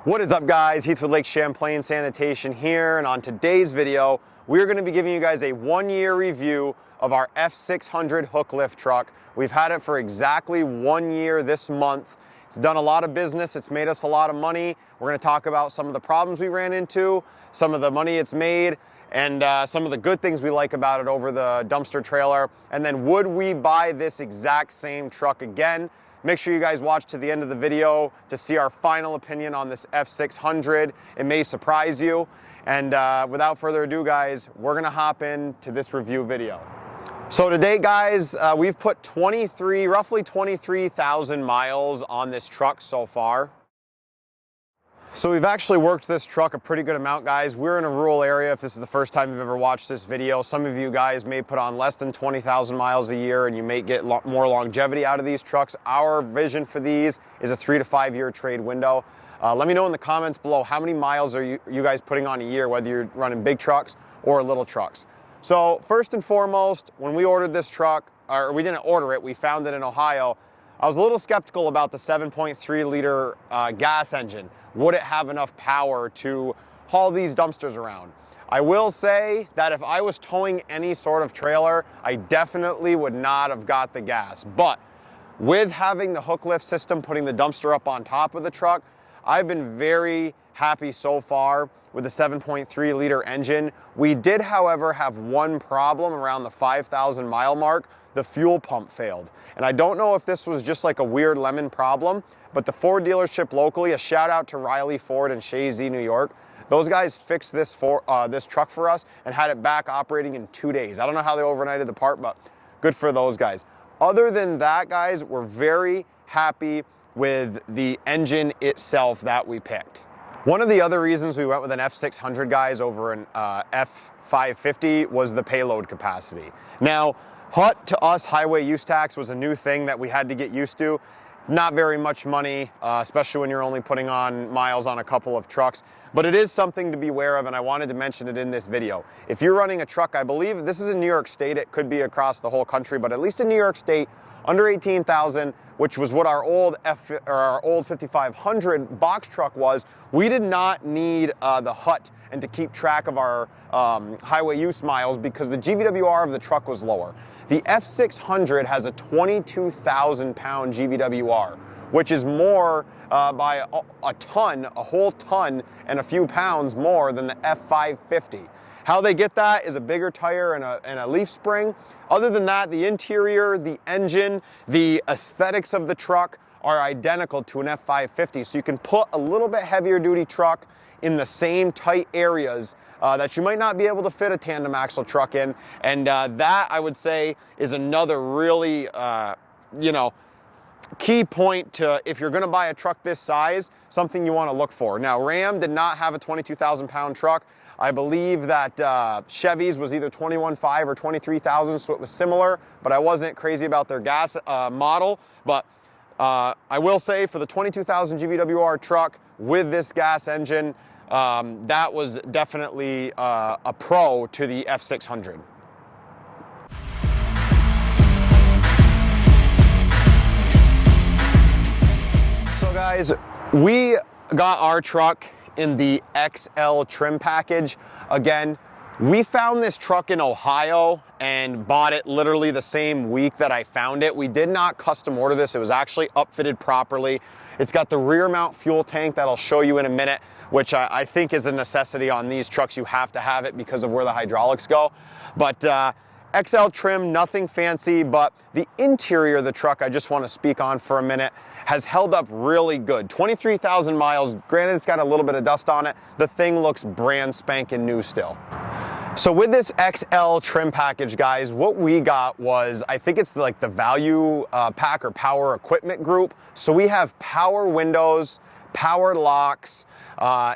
What is up, guys? Heath with Lake Champlain Sanitation here, and on today's video we're going to be giving you guys a 1-year review of our F600 hook lift truck. We've had it for exactly 1 year this month. It's done a lot of business, it's made us a lot of money. We're going to talk about some of the problems we ran into, some of the money it's made, and some of the good things we like about it over the dumpster trailer. And then, would we buy this exact same truck again? Make sure you guys watch to the end of the video to see our final opinion on this F600. It may surprise you. And without further ado, guys, we're gonna hop into this review video. So today, guys, we've put roughly 23,000 miles on this truck so far. So we've actually worked this truck a pretty good amount, guys. We're in a rural area. If this is the first time you've ever watched this video, some of you guys may put on less than 20,000 miles a year and you may get more longevity out of these trucks. Our vision for these is a 3 to 5 year trade window. Let me know in the comments below how many miles are you guys putting on a year, whether you're running big trucks or little trucks. So first and foremost, when we ordered this truck, or we didn't order it, we found it in Ohio, I was a little skeptical about the 7.3 liter gas engine. Would it have enough power to haul these dumpsters around? I will say that if I was towing any sort of trailer, I definitely would not have got the gas. But with having the hook lift system, putting the dumpster up on top of the truck, I've been very happy so far with the 7.3 liter engine. We did, however, have one problem around the 5,000 mile mark. The fuel pump failed. And I don't know if this was just like a weird lemon problem, but the Ford dealership locally, a shout out to Riley Ford in Shazy, New York, those guys fixed this truck for us and had it back operating in 2 days. I don't know how they overnighted the part, but good for those guys. Other than that, guys, we're very happy with the engine itself that we picked. One of the other reasons we went with an F600, guys, over an F550 was the payload capacity. Now, HUT to us, highway use tax, was a new thing that we had to get used to. It's not very much money, especially when you're only putting on miles on a couple of trucks, but it is something to be aware of, and I wanted to mention it in this video. If you're running a truck, I believe this is in New York State, it could be across the whole country, but at least in New York State, under 18,000, which was what our old 5500 box truck was, we did not need the HUT and to keep track of our highway use miles because the GVWR of the truck was lower. The F600 has a 22,000 pound GVWR, which is more by a whole ton and a few pounds more than the F550. How they get that is a bigger tire and a leaf spring. Other than that, the interior, the engine, the aesthetics of the truck are identical to an F550. So you can put a little bit heavier duty truck in the same tight areas that you might not be able to fit a tandem axle truck in. And that, I would say, is another really, key point to, if you're gonna buy a truck this size, something you wanna look for. Now, Ram did not have a 22,000 pound truck. I believe that Chevy's was either 21.5 or 23,000, so it was similar, but I wasn't crazy about their gas model. But I will say, for the 22,000 GVWR truck with this gas engine, that was definitely a pro to the F600. So guys, we got our truck in the XL trim package. Again, we found this truck in Ohio and bought it literally the same week that I found it. We did not custom order this. It was actually upfitted properly. It's got the rear mount fuel tank that I'll show you in a minute, which I think is a necessity on these trucks. You have to have it because of where the hydraulics go. But XL trim, nothing fancy, but the interior of the truck I just want to speak on for a minute has held up really good. 23,000 miles, granted it's got a little bit of dust on it. The thing looks brand spanking new still. So with this XL trim package, guys, what we got was, I think it's like the value pack or power equipment group. So we have power windows, power locks.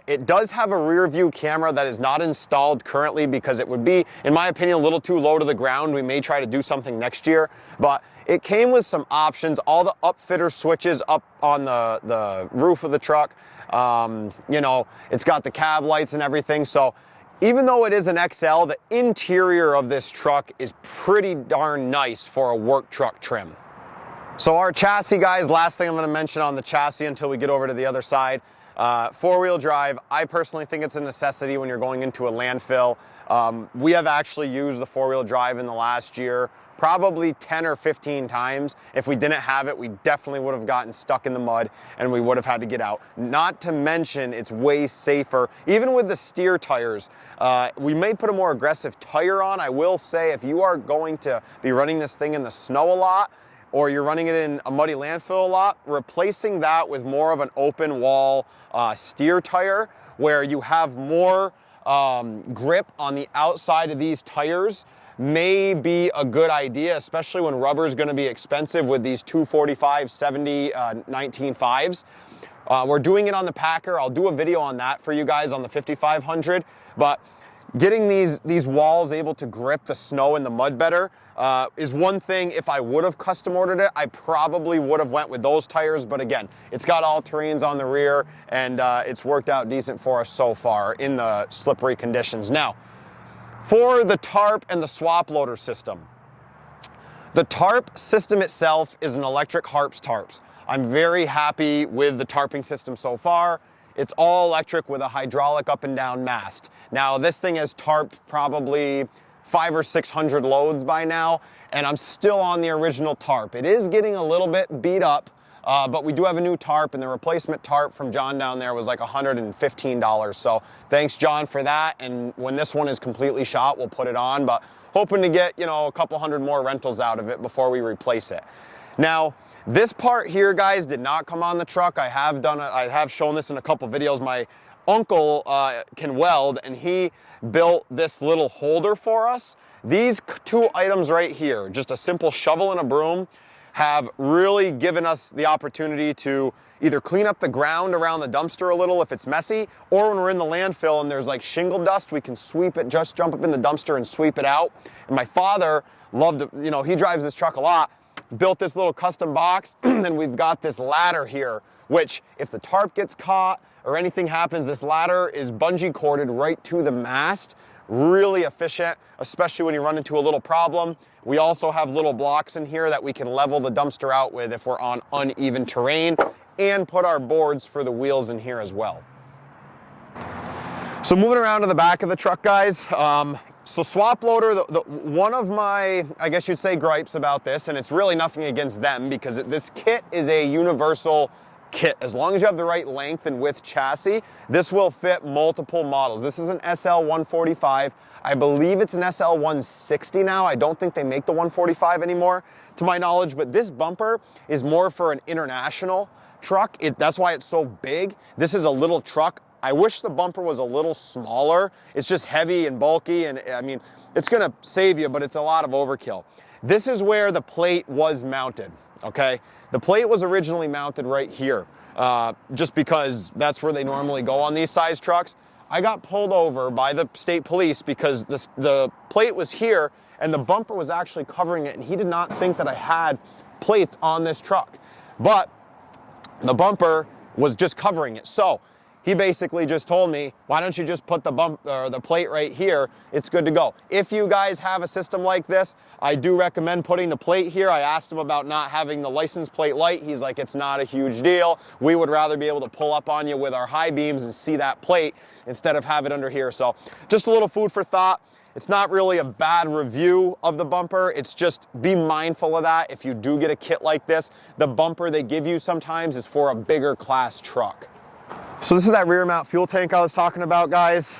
It does have a rear view camera that is not installed currently because it would be, in my opinion, a little too low to the ground. We may try to do something next year, but it came with some options. All the upfitter switches up on the roof of the truck. It's got the cab lights and everything. So even though it is an XL, the interior of this truck is pretty darn nice for a work truck trim. So our chassis, guys, last thing I'm going to mention on the chassis until we get over to the other side. Four-wheel drive, I personally think it's a necessity when you're going into a landfill. We have actually used the four-wheel drive in the last year probably 10 or 15 times. If we didn't have it, we definitely would have gotten stuck in the mud and we would have had to get out. Not to mention, it's way safer. Even with the steer tires, we may put a more aggressive tire on. I will say, if you are going to be running this thing in the snow a lot, or you're running it in a muddy landfill a lot, replacing that with more of an open wall steer tire where you have more grip on the outside of these tires may be a good idea, especially when rubber is going to be expensive with these 245 70 19.5s. We're doing it on the Packer. I'll do a video on that for you guys on the 5500, but getting these walls able to grip the snow and the mud better is one thing. If I would have custom ordered it, I probably would have went with those tires, but again, it's got all terrains on the rear and it's worked out decent for us so far in the slippery conditions. Now, for the tarp and the swap loader system, the tarp system itself is an electric Harps tarps. I'm very happy with the tarping system so far. It's all electric with a hydraulic up and down mast. Now, this thing has tarped probably 500 or 600 loads by now, and I'm still on the original tarp. It is getting a little bit beat up, but we do have a new tarp, and the replacement tarp from John down there was like $115. So thanks, John, for that. And when this one is completely shot, we'll put it on, but hoping to get, you know, a couple hundred more rentals out of it before we replace it. Now, this part here, guys, did not come on the truck. I have shown this in a couple videos. My uncle can weld, and he built this little holder for us. These two items right here, just a simple shovel and a broom, have really given us the opportunity to either clean up the ground around the dumpster a little if it's messy, or when we're in the landfill and there's like shingle dust, we can sweep it, just jump up in the dumpster and sweep it out. And my father loved, you know, he drives this truck a lot, built this little custom box, and we've got this ladder here, which if the tarp gets caught or anything happens, this ladder is bungee corded right to the mast. Really efficient, especially when you run into a little problem. We also have little blocks in here that we can level the dumpster out with if we're on uneven terrain, and put our boards for the wheels in here as well. So moving around to the back of the truck, guys. So swap loader, one of my, I guess you'd say, gripes about this, and it's really nothing against them because this kit is a universal kit. As long as you have the right length and width chassis, this will fit multiple models. This is an SL145. I believe it's an SL160 now. I don't think they make the 145 anymore, to my knowledge, but this bumper is more for an international truck. That's why it's so big. This is a little truck. I wish the bumper was a little smaller. It's just heavy and bulky, and I mean, it's gonna save you, but it's a lot of overkill. This is where the plate was mounted, okay? The plate was originally mounted right here, just because that's where they normally go on these size trucks. I got pulled over by the state police because the plate was here and the bumper was actually covering it, and he did not think that I had plates on this truck. But the bumper was just covering it. So he basically just told me, why don't you just put the plate right here? It's good to go. If you guys have a system like this, I do recommend putting the plate here. I asked him about not having the license plate light. He's like, it's not a huge deal. We would rather be able to pull up on you with our high beams and see that plate instead of have it under here. So just a little food for thought. It's not really a bad review of the bumper. It's just be mindful of that. If you do get a kit like this, the bumper they give you sometimes is for a bigger class truck. So this is that rear mount fuel tank I was talking about, guys.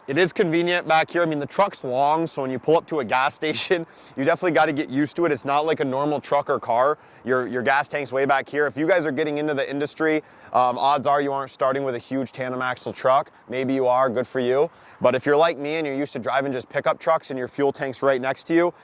It is convenient back here. I mean, the truck's long, so when you pull up to a gas station, you definitely got to get used to it. It's not like a normal truck or car. Your gas tank's way back here. If you guys are getting into the industry, odds are you aren't starting with a huge tandem axle truck. Maybe you are, good for you. But if you're like me and you're used to driving just pickup trucks and your fuel tank's right next to you,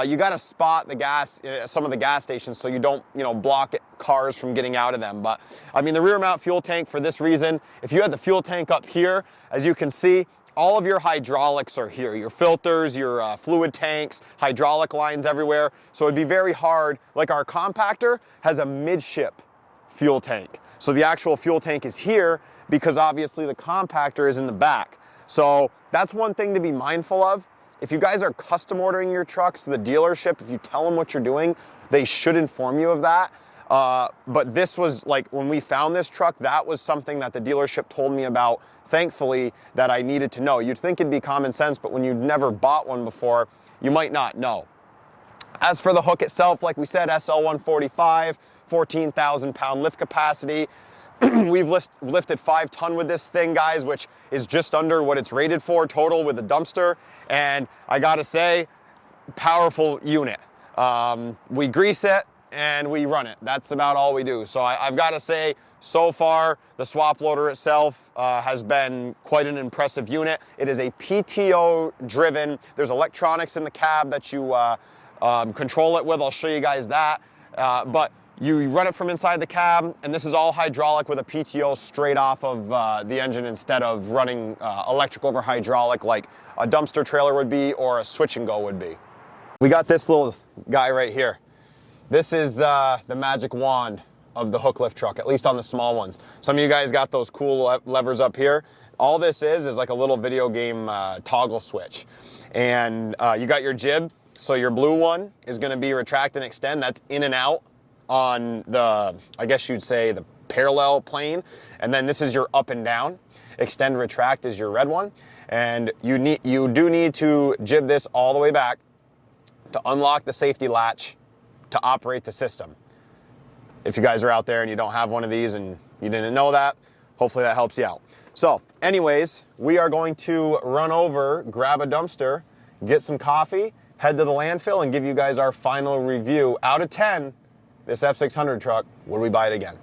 you got to spot the gas at some of the gas stations so you don't, block cars from getting out of them. But I mean, the rear mount fuel tank, for this reason, if you had the fuel tank up here, as you can see, all of your hydraulics are here, your filters, your fluid tanks, hydraulic lines everywhere. So it'd be very hard. Like our compactor has a midship fuel tank. So the actual fuel tank is here because obviously the compactor is in the back. So that's one thing to be mindful of. If you guys are custom ordering your trucks to the dealership, if you tell them what you're doing, they should inform you of that. But this was like, when we found this truck, that was something that the dealership told me about, thankfully, that I needed to know. You'd think it'd be common sense, but when you've never bought one before, you might not know. As for the hook itself, like we said, SL145, 14,000 pound lift capacity. We've lifted 5 ton with this thing, guys, which is just under what it's rated for total with the dumpster. And I gotta say, powerful unit. We grease it and we run it. That's about all we do. So I've gotta say, so far, the swap loader itself has been quite an impressive unit. It is a PTO driven. There's electronics in the cab that you control it with. I'll show you guys that. But you run it from inside the cab, and this is all hydraulic with a PTO straight off of the engine instead of running electric over hydraulic like a dumpster trailer would be or a switch and go would be. We got this little guy right here. This is the magic wand of the HookLift truck, at least on the small ones. Some of you guys got those cool levers up here. All this is like a little video game toggle switch. And you got your jib, so your blue one is gonna be retract and extend. That's in and out on the, I guess you'd say, the parallel plane. And then this is your up and down. Extend, retract is your red one. And you do need to jib this all the way back to unlock the safety latch to operate the system. If you guys are out there and you don't have one of these and you didn't know that, hopefully that helps you out. So anyways, we are going to run over, grab a dumpster, get some coffee, head to the landfill, and give you guys our final review. Out of 10, this F600 truck, would we buy it again?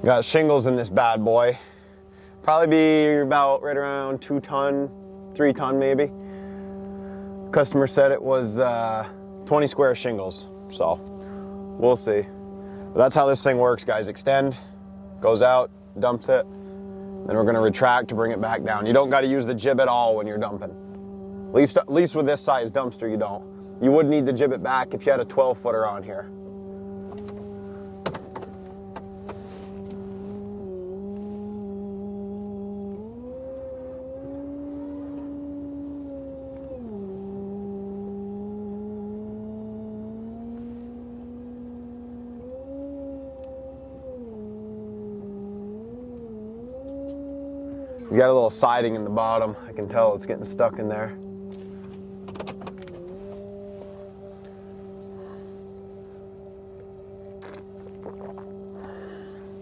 Got shingles in this bad boy. Probably be about right around 2 ton, 3 ton maybe. Customer said it was 20 square shingles, so we'll see. But that's how this thing works, guys. Extend, goes out, dumps it, then we're gonna retract to bring it back down. You don't gotta use the jib at all when you're dumping. At least with this size dumpster, you don't. You would need to jib it back if you had a 12-footer on here. He's got a little siding in the bottom. I can tell it's getting stuck in there.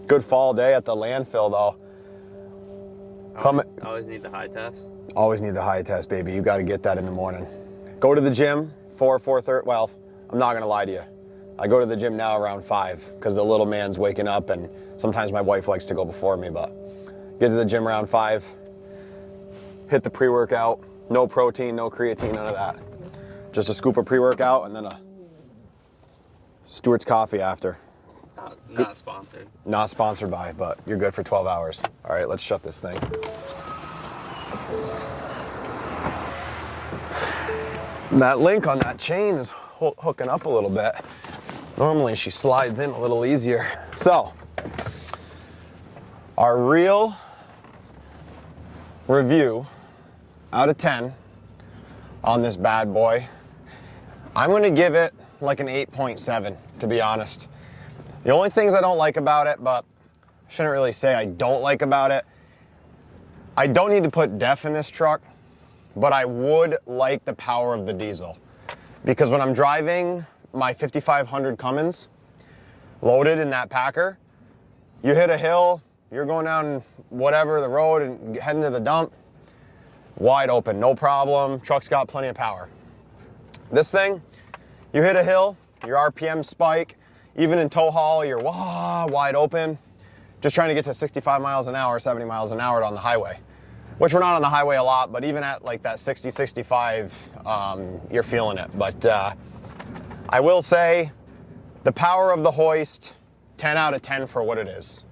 Good fall day at the landfill though. Always need the high test? Always need the high test, baby. You got to get that in the morning. Go to the gym 4:30. Well, I'm not gonna lie to you. I go to the gym now around 5 because the little man's waking up, and sometimes my wife likes to go before me, but get to the gym around 5, hit the pre-workout, no protein, no creatine, none of that. Just a scoop of pre-workout and then a Stewart's coffee after. Not sponsored. Not sponsored by, but you're good for 12 hours. All right, let's shut this thing. And that link on that chain is hooking up a little bit. Normally she slides in a little easier. So, our real review out of 10 on this bad boy, I'm gonna give it like an 8.7, to be honest. The only things I don't like about it, but I shouldn't really say I don't like about it, I don't need to put def in this truck, but I would like the power of the diesel. Because when I'm driving my 5500 Cummins loaded in that Packer, you hit a hill, you're going down whatever, the road and heading to the dump, wide open, no problem, truck's got plenty of power. This thing, you hit a hill, your RPM spike, even in tow haul, you're wide open, just trying to get to 65 miles an hour, 70 miles an hour on the highway. Which we're not on the highway a lot, but even at like that 60, 65, you're feeling it. But I will say, the power of the hoist, 10 out of 10 for what it is.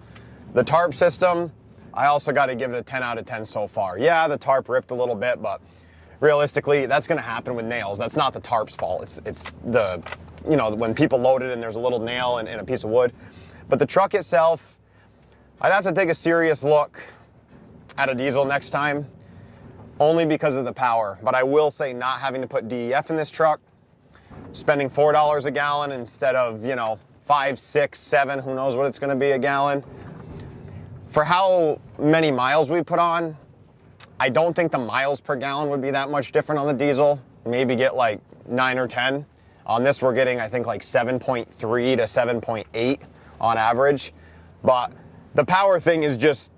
The tarp system, I also got to give it a 10 out of 10 so far. Yeah, the tarp ripped a little bit, but realistically, that's going to happen with nails. That's not the tarp's fault. It's the, you know, when people load it and there's a little nail in a piece of wood. But the truck itself, I'd have to take a serious look at a diesel next time, only because of the power. But I will say, not having to put DEF in this truck, spending $4 a gallon instead of, you know, 5, 6, 7, who knows what it's going to be a gallon. For how many miles we put on, I don't think the miles per gallon would be that much different on the diesel. Maybe get like 9 or 10. On this, we're getting, I think, like 7.3 to 7.8 on average. But the power thing is just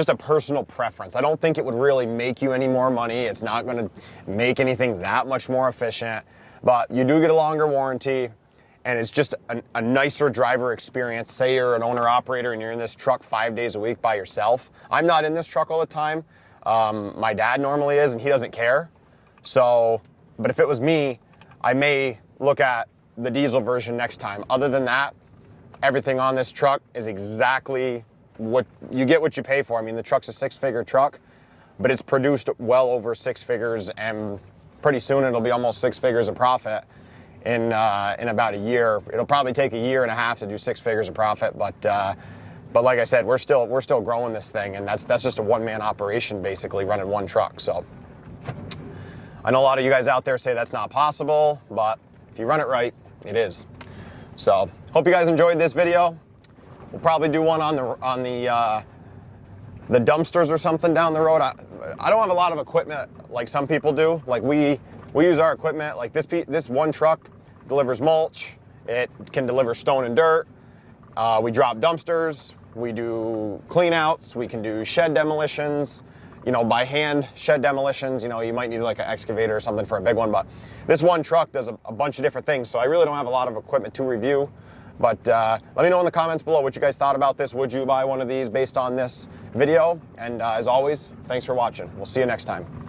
a personal preference. I don't think it would really make you any more money. It's not going to make anything that much more efficient, but you do get a longer warranty, and it's just a nicer driver experience. Say you're an owner-operator and you're in this truck 5 days a week by yourself. I'm not in this truck all the time. My dad normally is, and he doesn't care. So, but if it was me, I may look at the diesel version next time. Other than that, everything on this truck is exactly what you get, what you pay for. I mean, the truck's a 6-figure truck, but it's produced well over 6 figures, and pretty soon it'll be almost 6 figures of profit in about a year. It'll probably take a year and a half to do 6 figures of profit, but like I said, we're still growing this thing, and that's just a one-man operation basically running one truck. So I know a lot of you guys out there say that's not possible, but if you run it right, it is. So hope you guys enjoyed this video. We'll probably do one on the dumpsters or something down the road. I don't have a lot of equipment like some people do. Like we use our equipment. Like this one truck delivers mulch. It can deliver stone and dirt. We drop dumpsters. We do clean outs. We can do shed demolitions. You know, by hand shed demolitions. You know, you might need like an excavator or something for a big one. But this one truck does a bunch of different things. So I really don't have a lot of equipment to review. But let me know in the comments below what you guys thought about this. Would you buy one of these based on this video? And as always, thanks for watching. We'll see you next time.